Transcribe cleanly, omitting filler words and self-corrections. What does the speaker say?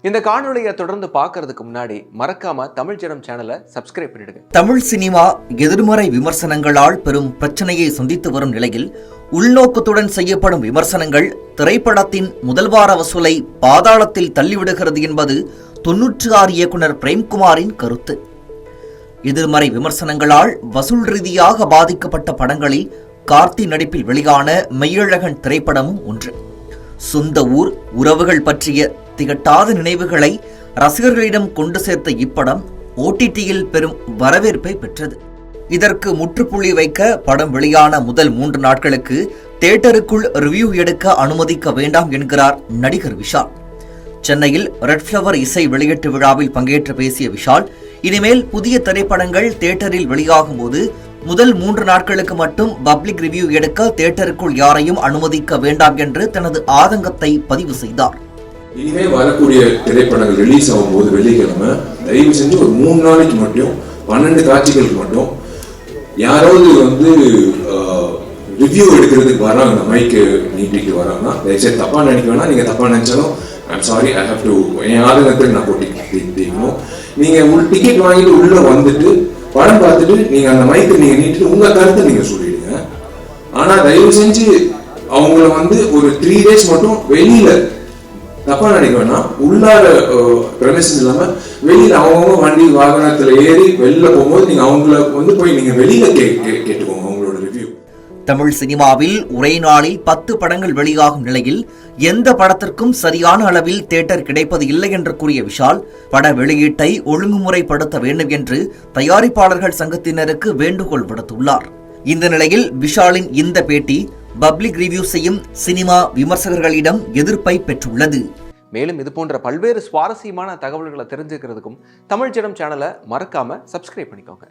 இந்த காணொலியை தொடர்ந்து பார்க்கறதுக்கு முன்னாடி மறக்காம தமிழ் ஜனம் சேனலை சப்ஸ்கிரைப் பண்ணிடுங்க. தமிழ் சினிமா எதிர்மறை விமர்சனங்களால் பெரும் பிரச்சனையை சந்தித்து வரும் நிலையில் உள்நோக்கத்துடன் செய்யப்படும் விமர்சனங்கள் திரைப்படத்தின் முதல் வார வசூலை பாதாளத்தில் தள்ளிவிடுகிறது என்பது 96 இயக்குனர் பிரேம்குமாரின் கருத்து. எதிர்மறை விமர்சனங்களால் வசூல் ரீதியாக பாதிக்கப்பட்ட படங்களில் கார்த்தி நடிப்பில் வெளியான மெய்யழகன் திரைப்படமும் ஒன்று. சொந்த ஊர் உறவுகள் பற்றிய திகட்டாத நினைவுகளை ரசிகர்களிடம் கொண்டு சேர்த்த இப்படம் OTTயில் பெரும் வரவேற்பை பெற்றது. இதற்கு முற்றுப்புள்ளி வைக்க படம் வெளியான முதல் 3 நாட்களுக்கு தியேட்டருக்குள் ரிவ்யூ எடுக்க அனுமதிக்க வேண்டாம் என்கிறார் நடிகர் விஷால். சென்னையில் ரெட் ஃப்ளவர் இசை வெளியீட்டு விழாவில் பங்கேற்று பேசிய விஷால், இனிமேல் புதிய திரைப்படங்கள் தியேட்டரில் வெளியாகும் போது முதல் 3 நாட்களுக்கு மட்டும் பப்ளிக் ரிவ்யூ எடுக்க தியேட்டருக்குள் யாரையும் அனுமதிக்க வேண்டாம் என்று தனது ஆதங்கத்தை பதிவு செய்தார். இனிமே வரக்கூடிய திரைப்படங்கள் ரிலீஸ் ஆகும் போது வெள்ளிக்கிழமை தயவு செஞ்சு ஒரு 3 நாளைக்கு மட்டும் 12 காட்சிகளுக்கு மட்டும் யாராவது ரிவ்யூ எடுக்கிறதுக்கு வராங்க, மைக்கு நீட்டிட்டு வராங்கன்னா தயவுசெய்து தப்பா நினைக்க வேணாம். நீங்க தப்பா நினைச்சாலும் I'm sorry, I have to என் ஆதங்கத்தில் நான் போட்டிக்கணும். நீங்க டிக்கெட் வாங்கிட்டு உள்ள வந்துட்டு படம் பார்த்துட்டு நீங்க அந்த மைக்கு நீங்க நீட்டிட்டு உங்க கருத்தை நீங்க சொல்லிடுங்க. ஆனா தயவு செஞ்சு அவங்கள ஒரு 3 days மட்டும் வெளியில தப்பா நினைக்க வேணாம். உள்ளார பிரமிசஸ் இல்லாம வெளியில அவங்க வண்டி வாகனத்துல ஏறி வெளியில போகும்போது நீங்க அவங்கள போய் நீங்க வெளியில கேட்டுக்கோங்க அவங்களோட ரிவ்யூ. தமிழ் சினிமாவில் ஒரே நாளில் 10 படங்கள் வெளியாகும் நிலையில் எந்த படத்திற்கும் சரியான அளவில் தியேட்டர் கிடைப்பது இல்லை என்று கூறிய விஷால், பட வெளியீட்டை ஒழுங்குமுறைப்படுத்த வேண்டும் என்று தயாரிப்பாளர்கள் சங்கத்தினருக்கு வேண்டுகோள் விடுத்துள்ளார். இந்த நிலையில் விஷாலின் இந்த பேட்டி பப்ளிக் ரிவ்யூ செய்யும் சினிமா விமர்சகர்களிடம் எதிர்ப்பை பெற்றுள்ளது. மேலும் இது போன்ற பல்வேறு சுவாரஸ்யமான தகவல்களை தெரிஞ்சுக்கிறதுக்கும் தமிழ் ஜனம் சேனலை மறக்காம சப்ஸ்கிரைப் பண்ணிக்கோங்க.